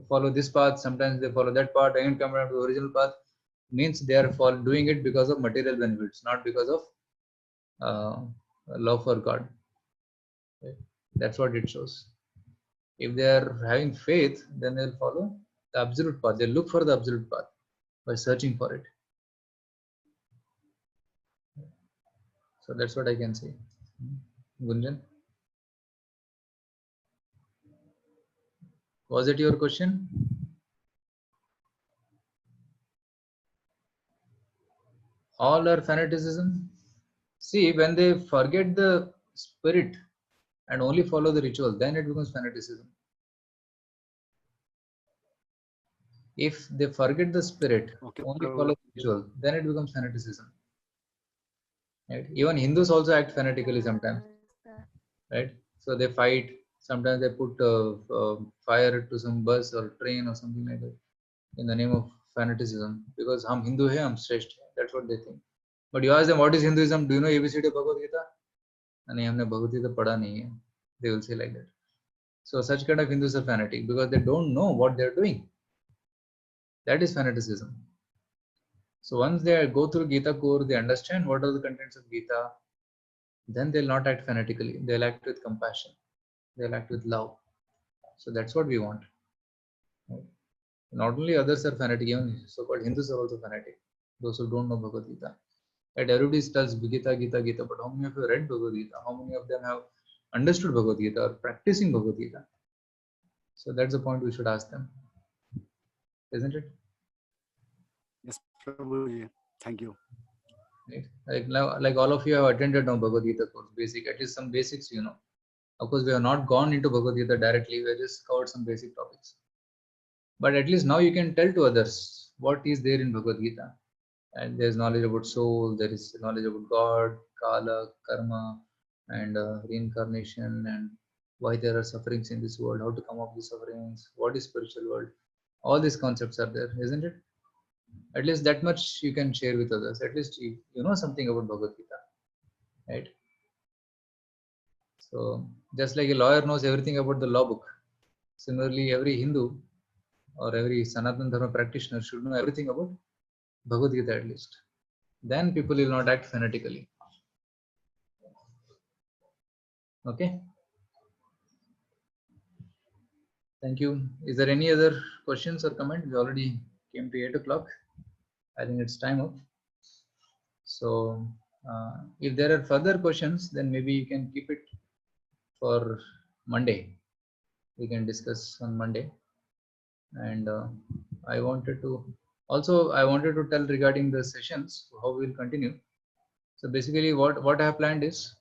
follow this path, sometimes they follow that path, and come back to the original path, means they are doing it because of material benefits, not because of love for God. Okay? That's what it shows. If they are having faith, then they'll follow the absolute path. They'll look for the absolute path by searching for it. So that's what I can say. Gunjan, was it your question? All are fanaticism? See, when they forget the spirit and only follow the ritual, then it becomes fanaticism. If they forget the spirit, only follow the ritual, then it becomes fanaticism. Right? Even Hindus also act fanatically sometimes, right? So they fight. Sometimes they put fire to some bus or train or something like that in the name of fanaticism, because हम Hindu हैं, हम श्रेष्ठ हैं. That's what they think. But you ask them, what is Hinduism? Do you know ABCD of Bhagavad Gita? नहीं, हमने Bhagavad Gita पढ़ा नहीं है. They will say like that. So such kind of Hindus are fanatic because they don't know what they are doing. That is fanaticism. So once they go through Gita Course, they understand what are the contents of Gita, then they'll not act fanatically. They'll act with compassion. They'll act with love. So that's what we want. Right? Not only others are fanatic, even so-called Hindus are also fanatic. Those who don't know Bhagavad Gita. Right? Everybody tells Gita, Gita, Gita, but how many of you read Bhagavad Gita? How many of them have understood Bhagavad Gita or practicing Bhagavad Gita? So that's the point we should ask them, isn't it? Yes, Prabhuji. Thank you. Right? Like now, like all of you have attended now Bhagavad Gita course, basic, at least some basics, you know. Of course, we have not gone into Bhagavad Gita directly, we have just covered some basic topics. But at least now you can tell to others what is there in Bhagavad Gita. And there's knowledge about soul, there is knowledge about God, Kala, Karma, and reincarnation, and why there are sufferings in this world, how to come up with sufferings, what is spiritual world. All these concepts are there, isn't it? At least that much you can share with others. At least you know something about Bhagavad Gita, right? So just like a lawyer knows everything about the law book, similarly every Hindu or every Sanatana Dharma practitioner should know everything about Bhagavad Gita at least. Then people will not act fanatically. Okay. Thank you. Is there any other questions or comment? We already came to 8 o'clock. I think it's time up. So if there are further questions, then maybe you can keep it for Monday. We can discuss on Monday. And I wanted to tell regarding the sessions, how we will continue. So basically what I have planned is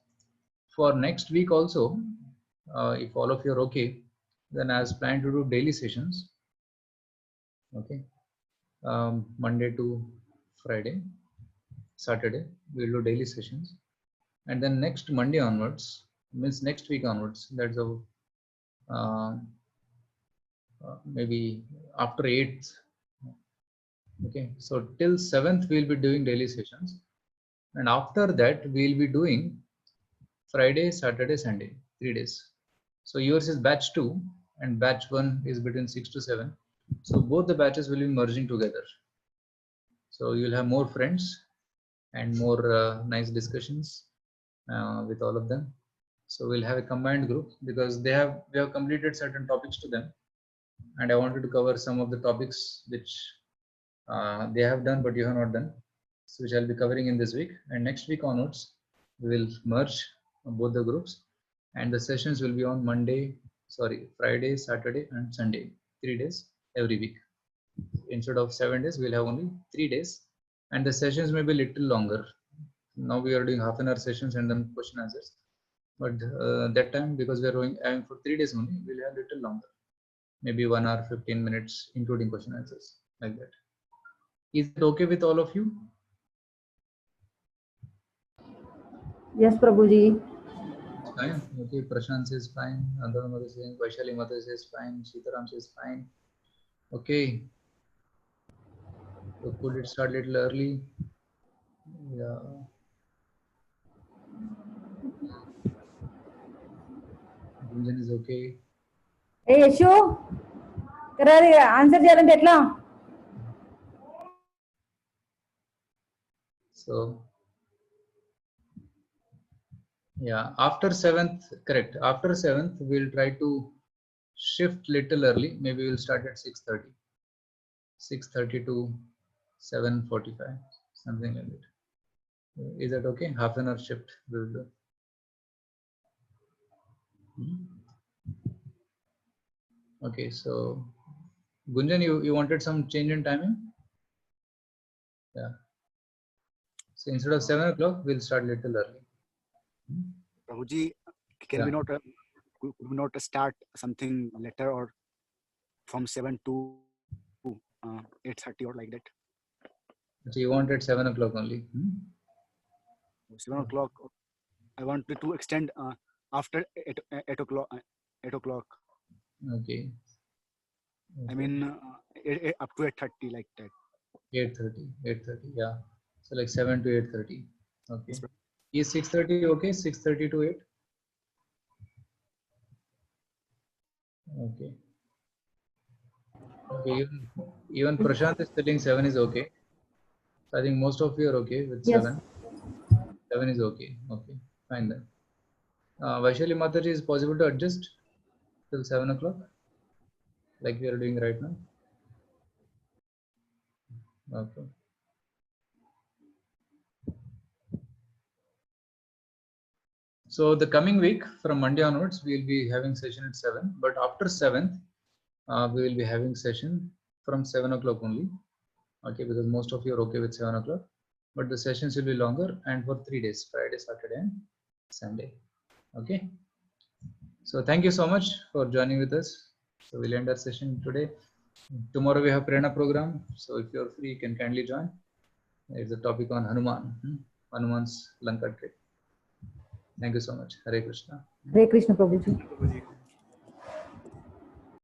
for next week also, if all of you are okay, then I was planned to do daily sessions. Okay. Monday to Friday, Saturday, we'll do daily sessions. And then next Monday onwards, means next week onwards, that's maybe after 8th. Okay, so till 7th we'll be doing daily sessions, and after that we'll be doing Friday, Saturday, Sunday, 3 days. So yours is batch 2 and batch 1 is between 6 to 7. So both the batches will be merging together. So you'll have more friends and more nice discussions with all of them. So we'll have a combined group because we have completed certain topics to them, and I wanted to cover some of the topics which they have done but you have not done, so which I'll be covering in this week. And next week onwards we will merge both the groups, and the sessions will be on Friday, Saturday and Sunday, 3 days every week. Instead of 7 days we'll have only 3 days, and the sessions may be little longer. Now we are doing half an hour sessions and then question answers, but that time, because we are having for 3 days only, we'll have little longer, maybe 1 hour 15 minutes including question answers, like that. Is it okay with all of you? Yes, Prabhuji. Fine. Okay, Prashant says fine. Andhra Mother says, Vaishali Mother says fine. Sitaram says fine. Okay. So could it start little early? Yeah. Gunjan is okay. Hey, Yashu, answer చేయాలంటే ఎట్లా? So yeah, after 7th, correct. After 7th, we'll try to shift little early. Maybe we'll start at 6:30. 6:30 to 7:45, something like that. Is that okay? Half an hour shift we will do. Okay, so Gunjan, you wanted some change in timing? Yeah. So instead of 7 o'clock, we'll start little early. Prabhuji, can we not start something later, or from 7 to 8:30 or like that? So you wanted 7 o'clock only? 7 o'clock. I wanted to extend after 8 o'clock. 8 o'clock. Okay. I mean, up to 8:30, like that. 8:30, yeah. So like 7 to 8:30. Okay. Yes, Is 6:30 okay? 6:30 to 8? Okay. Okay. Even Prashant is telling 7 is okay. So I think most of you are okay with 7. Yes. 7 is okay. Okay. Fine then. Vaishali Mataji, is possible to adjust till 7 o'clock, like we are doing right now? Okay. So the coming week from Monday onwards, we will be having session at 7. But after 7th, we will be having session from 7 o'clock only. Okay, because most of you are okay with 7 o'clock. But the sessions will be longer and for 3 days, Friday, Saturday and Sunday. Okay. So thank you so much for joining with us. So we'll end our session today. Tomorrow we have Prerna program. So if you're free, you can kindly join. It's a topic on Hanuman, Hanuman's Lanka trip. Thank you so much. Hare Krishna. Hare Krishna, Prabhuji.